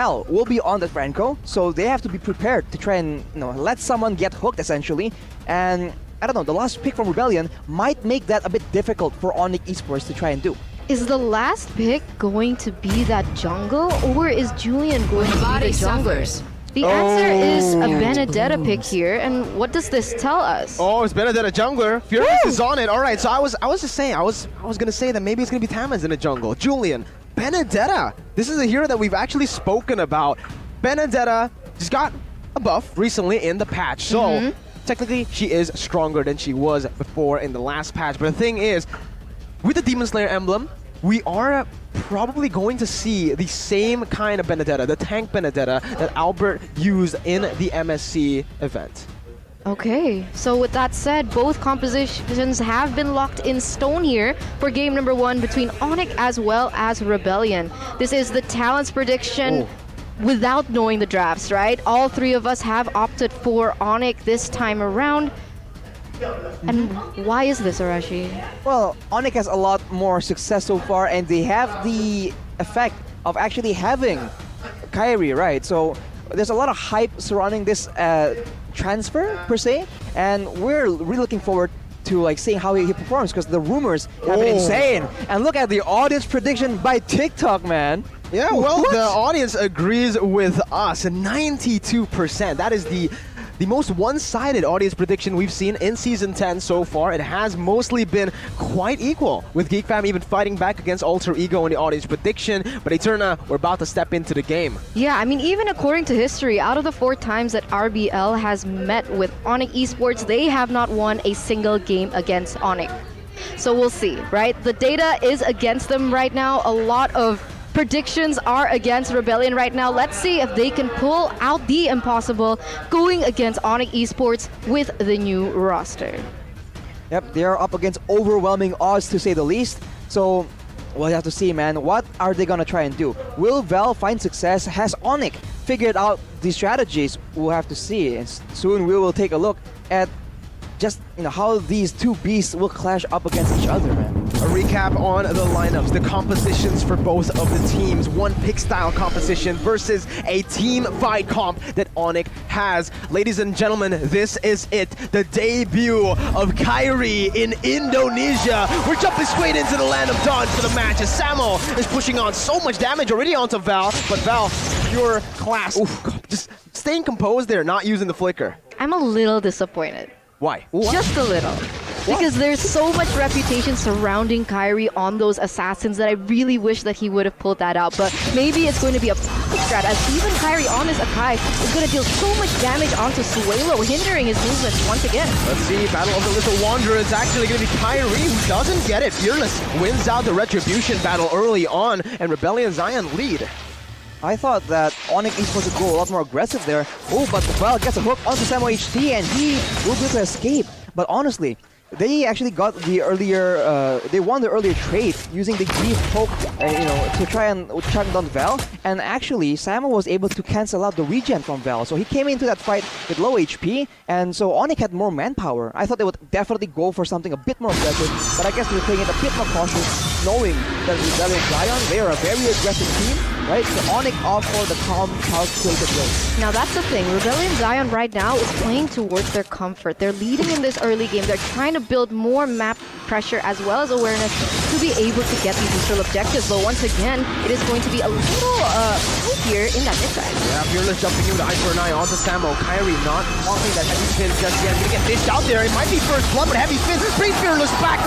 MPL will be on the Franco, so they have to be prepared to try and let someone get hooked essentially. And I don't know, the last pick from Rebellion might make that a bit difficult for ONIC Esports to try and do. Is the last pick going to be that jungle, or is Julian going to be the jungler? The answer is a Benedetta pick here, and what does this tell us? Oh, it's Benedetta jungler. Fearless is on it. All right, so I was just saying, I was gonna say that maybe it's gonna be Tamaz in the jungle. Julian, Benedetta. This is a hero that we've actually spoken about. Benedetta just got a buff recently in the patch, so technically she is stronger than she was before in the last patch. But the thing is, with the Demon Slayer emblem, we are probably going to see the same kind of Benedetta, the tank Benedetta that Albert used in the MSC event. Okay, so with that said, both compositions have been locked in stone here for game number 1 between ONIC as well as Rebellion. This is the talents prediction without knowing the drafts, right? All three of us have opted for ONIC this time around. And why is this, Arashi? Well, ONIC has a lot more success so far, and they have the effect of actually having KAIRI, right? So there's a lot of hype surrounding this transfer, per se, and we're really looking forward to seeing how he performs, because the rumors have been insane. And look at the audience prediction by TikTok, man. Yeah, well, the audience agrees with us, 92%. That is the most one-sided audience prediction we've seen in Season 10 so far. It has mostly been quite equal, with GeekFam even fighting back against Alter Ego in the audience prediction. But Eterna, we're about to step into the game. Yeah, I mean, even according to history, out of the 4 times that RBL has met with ONIC Esports, they have not won a single game against ONIC. So we'll see, right? The data is against them right now. A lot of predictions are against Rebellion right now. Let's see if they can pull out the impossible going against ONIC Esports with the new roster. Yep, they are up against overwhelming odds, to say the least. So we'll have to see, man. What are they gonna try and do? Will Val find success? Has ONIC figured out the strategies? We'll have to see. And soon we will take a look at just how these two beasts will clash up against each other, man. A recap on the lineups, the compositions for both of the teams. One pick style composition versus a team fight comp that ONIC has. Ladies and gentlemen, this is it. The debut of KAIRI in Indonesia. We're jumping straight into the land of dawn for the match as Samo is pushing on so much damage already onto Val, but Val, pure class. Oof, just staying composed there, not using the flicker. I'm a little disappointed. Why? Just a little. Because there's so much reputation surrounding KAIRI on those assassins that I really wish that he would have pulled that out. But maybe it's going to be a strat, as even KAIRI on his Akai is going to deal so much damage onto Suelo, hindering his movement once again. Let's see, Battle of the Little Wanderer. It's actually going to be KAIRI who doesn't get it. Fearless wins out the Retribution battle early on, and Rebellion Zion lead. I thought that ONIC Esports would go a lot more aggressive there. Oh, but Val gets a hook onto Samo HT, and he will be able to escape. But honestly, they actually got the earlier, they won the earlier trade using the Grief poke, to try and track down Val. And actually, Samo was able to cancel out the regen from Val. So he came into that fight with low HP, and so ONIC had more manpower. I thought they would definitely go for something a bit more aggressive, but I guess they're playing it a bit more cautious, knowing that Rebellion Zion, they are a very aggressive team, right? So ONIC opt for the calm, calculated race. Now that's the thing, Rebellion Zion right now is playing towards their comfort. They're leading in this early game. They're trying to build more map pressure as well as awareness to be able to get these initial objectives. But once again, it is going to be a little here in that mid side. Yeah, Fearless jumping in with Eye for an Eye onto Samo. KAIRI not walking that heavy spin just yet. Gonna get dished out there. It might be first blood, but heavy spins bring Fearless back.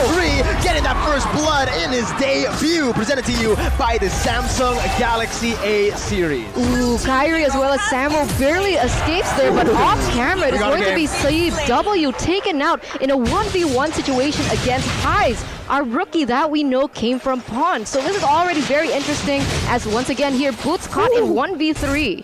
5-3, getting that first blood in his debut. Presented to you by the Samsung Galaxy A series. Ooh, KAIRI as well as Samo barely escapes there, but off camera it is going to be Saeed W taken out in a 1v1 situation against Highs, our rookie that we know came from Pawn. So this is already very interesting, as once again here, Boots caught in 1v3.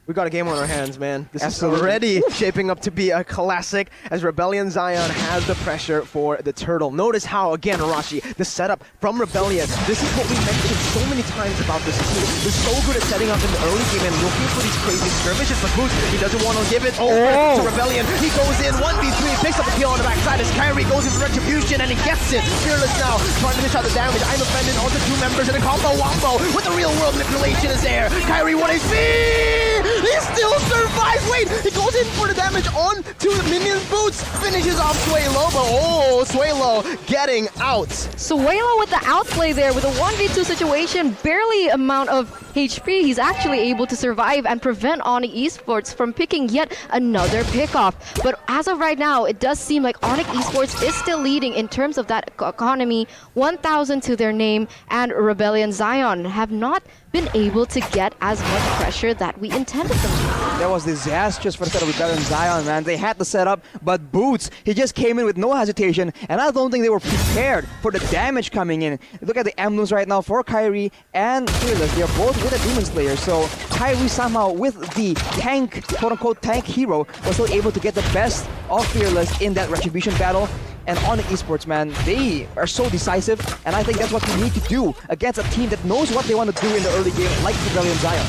We got a game on our hands, man. This Absolutely. is already shaping up to be a classic as Rebellion Zion has the pressure for the turtle. Notice how, again, Arashi, the setup from Rebellion, this is what we mentioned so many times about this team. They're so good at setting up in the early game and looking for these crazy skirmishes, but Boots, he doesn't want to give it over to Rebellion. He goes in 1v3, picks up the kill on the backside as KAIRI goes in for Retribution and he gets it. Fearless now, trying to dish out the damage. I'm offended onto 2 members and a combo wombo with the real world manipulation is there. KAIRI 1 HP! He still survives! Wait, he goes in for the damage on to the minion Boots, finishes off Suelo, but Suelo getting out. Suelo with the outplay there with a 1v2 situation, barely amount of HP. He's actually able to survive and prevent ONIC Esports from picking yet another pickoff. But as of right now, it does seem like ONIC Esports is still leading in terms of that economy, 1,000 to their name, and Rebellion Zion have not been able to get as much pressure that we intended them to. That was disastrous for the set of Rebellion Zion, man. They had the setup, but Boots, he just came in with no hesitation, and I don't think they were prepared for the damage coming in. Look at the emblems right now for KAIRI and Fearless. They're both with a Demon Slayer, so KAIRI somehow with the tank, quote-unquote tank hero, was still able to get the best of Fearless in that Retribution battle. And ONIC Esports, man, they are so decisive, and I think that's what we need to do against a team that knows what they want to do in the early game, like Rebellion Zion.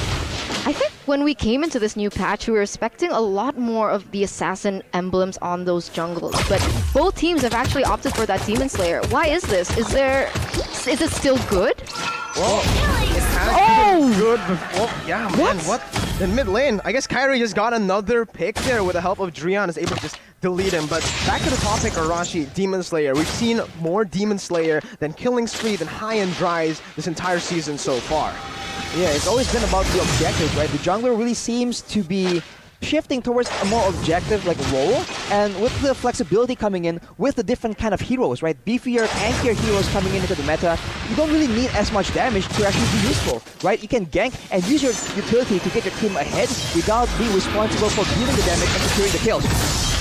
I think when we came into this new patch, we were expecting a lot more of the assassin emblems on those jungles, but both teams have actually opted for that Demon Slayer. Why is this? Is it still good? Well, it has been good before. Yeah, man, what? In mid lane, I guess KAIRI just got another pick there with the help of Drian, is able to just delete him. But back to the topic, Arashi, Demon Slayer. We've seen more Demon Slayer than Killing Spree, than High and Dries this entire season so far. Yeah, it's always been about the objectives, right? The jungler really seems to be shifting towards a more objective like role, and with the flexibility coming in with the different kind of heroes, right? Beefier, tankier heroes coming into the meta, you don't really need as much damage to actually be useful, right? You can gank and use your utility to get your team ahead without being responsible for dealing the damage and securing the kills.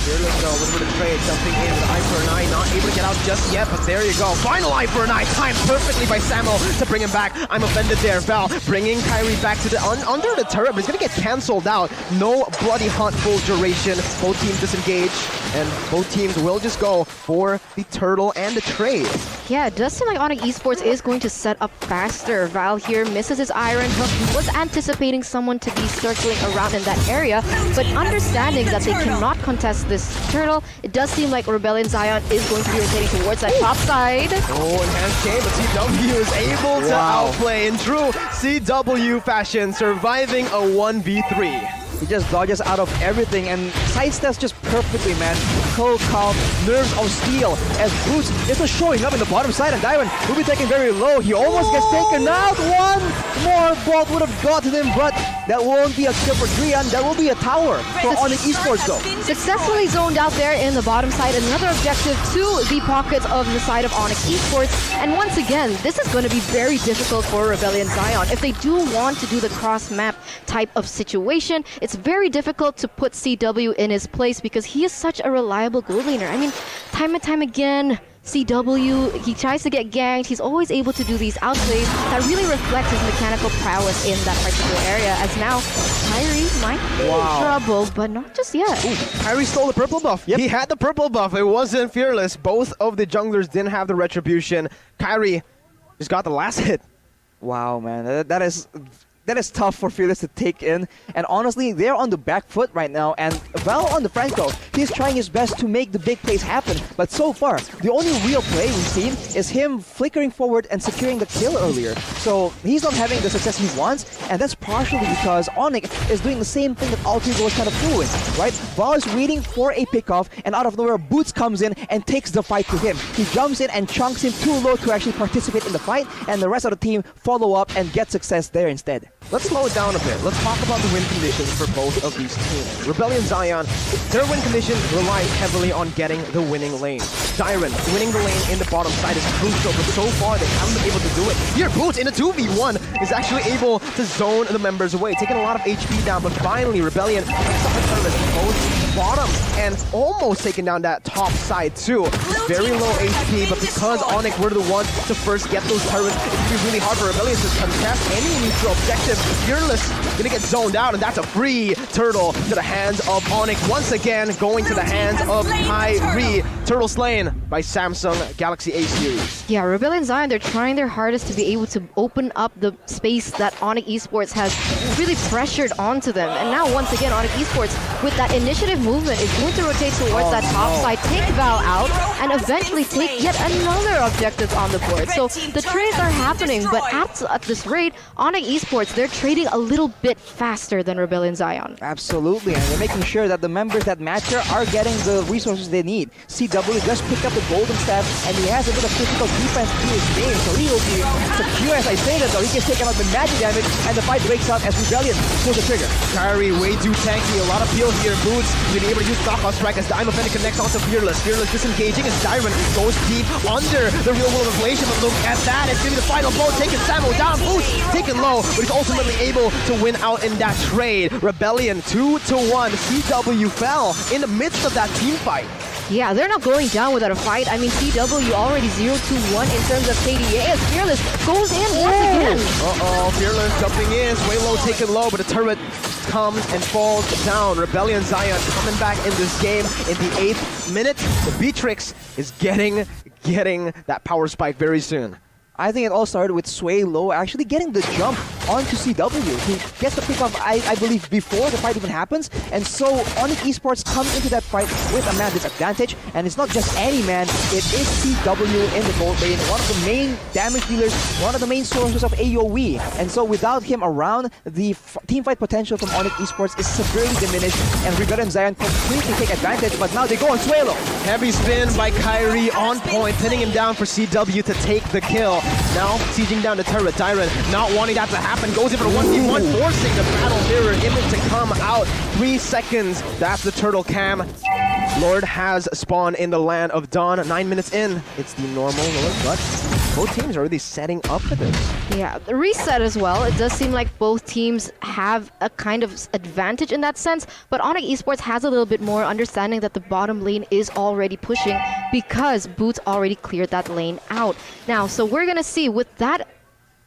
Fearless though, with the trade, jumping in with Eye for an Eye, not able to get out just yet, but there you go. Final Eye for an Eye, timed perfectly by Samo to bring him back. I'm offended there. Val bringing KAIRI back to the under the turret, but he's gonna get cancelled out. No bloody hunt full duration. Both teams disengage, and both teams will just go for the turtle and the trade. Yeah, it does seem like ONIC Esports is going to set up faster. Val here misses his Iron Hook. He was anticipating someone to be circling around in that area, but understanding that they cannot contest this turtle, it does seem like Rebellion Zion is going to be rotating towards that top side. Oh, enhanced game, but CW is able to outplay in true CW fashion, surviving a 1v3. He just dodges out of everything and sidesteps just perfectly, man. Cold calm, nerves of steel as Boots is just showing up in the bottom side, and Dairon will be taken very low. He almost gets taken out. One more bolt would have gotten him, but that won't be a kill for Drian. That will be a tower for ONIC Esports though. Successfully zoned out there in the bottom side. Another objective to the pockets of the side of ONIC Esports. And once again, this is going to be very difficult for Rebellion Zion. If they do want to do the cross-map type of situation, it's very difficult to put CW in his place because he is such a reliable gold laner. I mean, time and time again, CW, he tries to get ganked. He's always able to do these outplays that really reflect his mechanical prowess in that particular area. As now, KAIRI might be in trouble, but not just yet. Ooh, KAIRI stole the purple buff. Yep. He had the purple buff. It wasn't Fearless. Both of the junglers didn't have the retribution. KAIRI just got the last hit. Wow, man, that is tough for Fearless to take in. And honestly, they're on the back foot right now. And Val on the Franco, he's trying his best to make the big plays happen. But so far, the only real play we've seen is him flickering forward and securing the kill earlier. So he's not having the success he wants. And that's partially because ONIC is doing the same thing that Altrigo was kind of doing, right? Val is waiting for a pickoff, and out of nowhere, Boots comes in and takes the fight to him. He jumps in and chunks him too low to actually participate in the fight. And the rest of the team follow up and get success there instead. Let's slow it down a bit. Let's talk about the win conditions for both of these teams. Rebellion Zion, their win conditions rely heavily on getting the winning lane. Dairon, winning the lane in the bottom side is crucial, but so far they haven't been able to do it. Here, Boots in a 2v1 is actually able to zone the members away, taking a lot of HP down, but finally Rebellion picks up the turret. Both bottom and almost taking down that top side too. Very low HP, but because ONIC were the ones to first get those turrets, it's gonna be really hard for Rebellion to contest any neutral objective. Fearless gonna get zoned out, and that's a free turtle to the hands of ONIC. Once again, going to the hands of KAIRI. Turtle slain by Samsung Galaxy A series. Yeah, Rebellion Zion, they're trying their hardest to be able to open up the space that ONIC Esports has really pressured onto them. And now, once again, ONIC Esports, with that initiative movement, is going to rotate towards that top side, take Val out, and eventually take yet another objective on the board. So the trades are happening, but at this rate, ONIC Esports, they're trading a little bit faster than Rebellion Zion. Absolutely, and they're making sure that the members that matter are getting the resources they need. CW just picked up the golden staff, and he has a bit of physical defense to his game, so he will be secure as I say that, though. He can take out the magic damage, and the fight breaks out as Rebellion pulls the trigger. KAIRI way too tanky, a lot of peel here. Boots being able to use knockout strike as Diamond Fender connects onto Fearless. Fearless disengaging as Dyron goes deep under the real world inflation, but look at that, it's gonna be the final blow, taking Samo down. Boots taken low, but he's ultimately able to win out in that trade. Rebellion 2-1. CW fell in the midst of that team fight. Yeah, they're not going down without a fight. I mean, CW already 0-1 in terms of KDA as Fearless goes in once again. Uh-oh, Fearless jumping in. Swaylow taken low, but the turret comes and falls down. Rebellion Zion coming back in this game in the 8th minute. The Beatrix is getting that power spike very soon. I think it all started with Sway Low actually getting the jump onto CW. He gets the pick off, I believe, before the fight even happens. And so ONIC Esports comes into that fight with a man disadvantage. And it's not just any man, it is CW in the gold lane. One of the main damage dealers, one of the main sources of AoE. And so without him around, the team fight potential from ONIC Esports is severely diminished. And Rebellion Zion completely take advantage, but now they go on Sway Low. Heavy spin by KAIRI on point, pinning him down for CW to take the kill. Now sieging down the turret. Dyron not wanting that to happen, goes in for the 1v1, forcing the battle mirror image to come out. 3 seconds, that's the turtle cam. Lord has spawned in the land of Dawn. 9 minutes in, it's the normal Lord, but both teams are really setting up for this. Yeah, the reset as well. It does seem like both teams have a kind of advantage in that sense, but ONIC Esports has a little bit more understanding that the bottom lane is already pushing because Boots already cleared that lane out. Now, so we're gonna see with that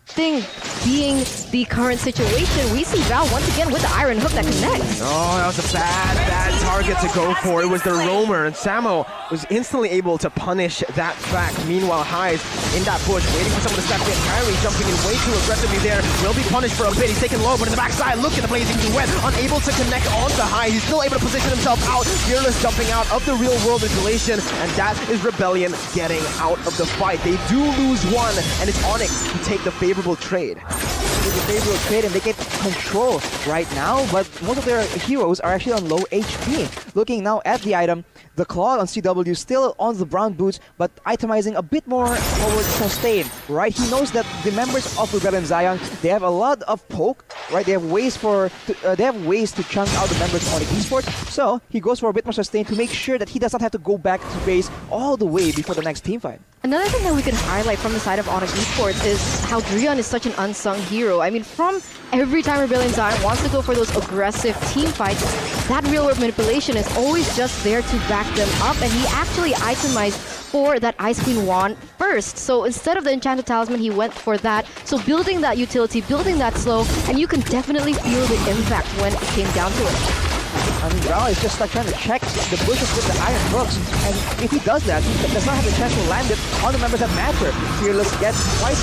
thing being the current situation, we see Val once again with the iron hook that connects. Oh, that was a bad target to go for. It was the roamer, and Samo was instantly able to punish that fact. Meanwhile, Highs in that bush, waiting for someone to step in. KAIRI jumping in way too aggressively there. Will be punished for a bit. He's taken low, but in the backside, look at the blazing duet. Unable to connect onto High. He's still able to position himself out. Fearless jumping out of the real world isolation, and that is Rebellion getting out of the fight. They do lose one, and it's ONIC to take the favorable trade. It's a favorable trade, and they get control right now, but most of their heroes are actually on low HP. Looking now at the item, the claw on CW still on the brown boots, but itemizing a bit more forward sustain, right? He knows that the members of Rebellion Zion, they have a lot of poke, right? They have ways to chunk out the members of ONIC Esports, so he goes for a bit more sustain to make sure that he does not have to go back to base all the way before the next team fight. Another thing that we could highlight from the side of ONIC Esports is how Drion is such an unsung hero. I mean, from every time Rebellion Zion wants to go for those aggressive team fights, that real-world manipulation is always just there to back them up, and he actually itemized for that Ice Queen wand first. So instead of the Enchanted Talisman, he went for that. So building that utility, building that slow, and you can definitely feel the impact when it came down to it. I mean, Ral is just like trying to check the bushes with the iron hooks, and if he does that, he does not have the chance to land it on the members that matter. Fearless gets quite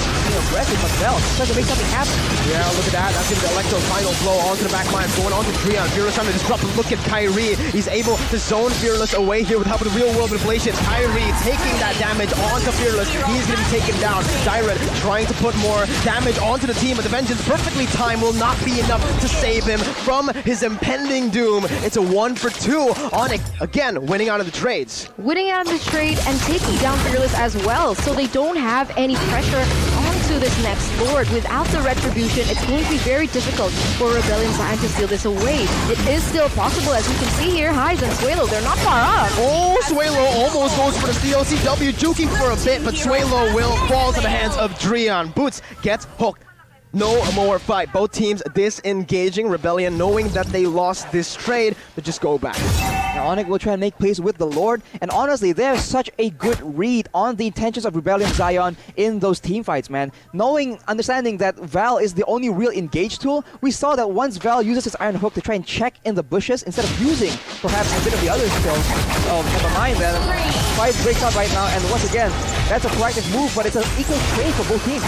aggressive, but Val tries to make something happen. Yeah, look at that. That's going to be the Electro final blow onto the back line, going on to Drion. Fearless trying to disrupt. Look at KAIRI. He's able to zone Fearless away here with help of the real world inflation. KAIRI taking that damage onto Fearless. He's going to be taken down. Dyron trying to put more damage onto the team, but the Vengeance perfectly timed will not be enough to save him from his impending doom. It's a 1-for-2. ONIC, again, winning out of the trades. Winning out of the trade and taking down Fearless as well, so they don't have any pressure onto this next Lord. Without the Retribution, it's going to be very difficult for Rebellion Zion to steal this away. It is still possible, as you can see here. Highs and Swaylo, they're not far off. Oh, Swaylo almost goes for the steal. CW juking for a bit, but Swaylo will fall to the hands of Drion. Boots gets hooked. No more fight. Both teams disengaging. Rebellion knowing that they lost this trade, but just go back. Now, ONIC will try and make plays with the Lord, and honestly, there's such a good read on the intentions of Rebellion Zion in those team fights, man. Understanding that Val is the only real engage tool, we saw that once Val uses his Iron Hook to try and check in the bushes instead of using perhaps a bit of the other skills, never mind that. Fight breaks out right now, and once again, that's a proactive move, but it's an equal trade for both teams.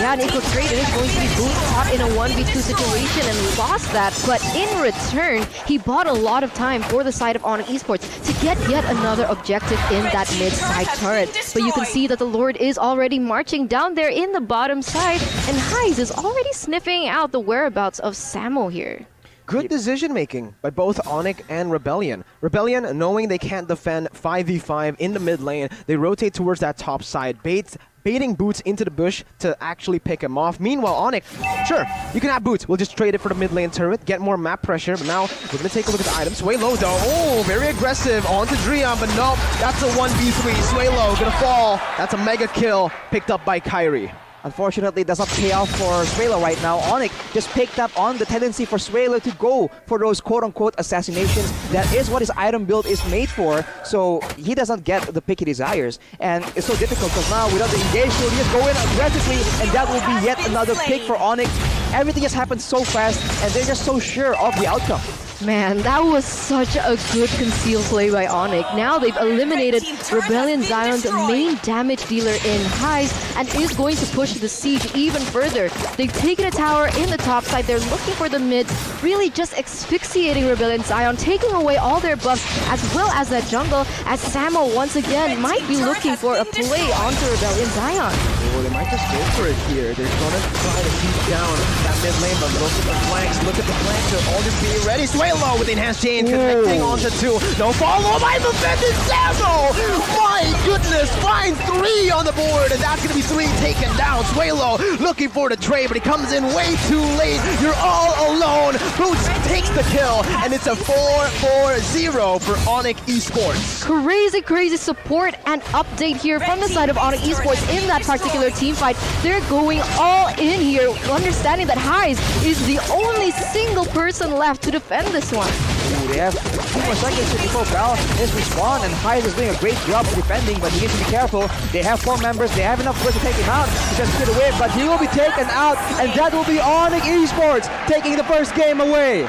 Yeah, an equal trade. It is going to be Boot caught in a 1v2 situation and lost that, but in return, he bought a lot of time for the side of ONIC Esports to get yet another objective in that mid-side turret. But you can see that the Lord is already marching down there in the bottom side, and Heiz is already sniffing out the whereabouts of Samo here. Good decision making by both ONIC and Rebellion. Rebellion, knowing they can't defend 5v5 in the mid lane, they rotate towards that top side, baiting Boots into the bush to actually pick him off. Meanwhile, ONIC, sure, you can have Boots. We'll just trade it for the mid lane turret, get more map pressure. But now we're going to take a look at the items. Swaylo, though, oh, very aggressive onto Drian, but nope, that's a 1v3. Swaylo gonna fall. That's a mega kill picked up by KAIRI. Unfortunately, it does not pay off for Swaylo right now. ONIC just picked up on the tendency for Swaylo to go for those quote-unquote assassinations. That is what his item build is made for, so he doesn't get the pick he desires. And it's so difficult because now without the engage, he'll just go in aggressively, and that will be yet another pick for ONIC. Everything just happens so fast, and they're just so sure of the outcome. Man, that was such a good concealed play by ONIC. Now they've eliminated Rebellion Zion's main damage dealer in Heiz and is going to push the siege even further. They've taken a tower in the top side. They're looking for the mid, really just asphyxiating Rebellion Zion, taking away all their buffs as well as that jungle, as Samo once again might be looking for a play onto Rebellion Zion. Well, they might just go for it here. They're gonna try to keep down that mid lane, but look at the flanks. Look at the flanks. They're all just being ready. Swaylo with the enhanced chain connecting onto two. No follow by the defended Samo! My goodness, finds 3 on the board, and that's gonna be 3 taken down. Swaylo looking for the trade, but he comes in way too late. You're all alone. Boots takes the kill, and it's a 4-4-0 for ONIC Esports. Crazy, crazy support and update here from the side of ONIC Esports in that particular team fight. They're going all in here, understanding that Heiz is the only single person left to defend this one. Ooh, they have 2 more seconds before Val is respawn, and Heiz is doing a great job of defending, but he needs to be careful. They have 4 members, they have enough force to take him out. He just get away, but he will be taken out, and that will be ONIC Esports taking the first game away.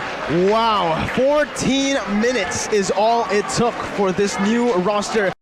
Wow, 14 minutes is all it took for this new roster.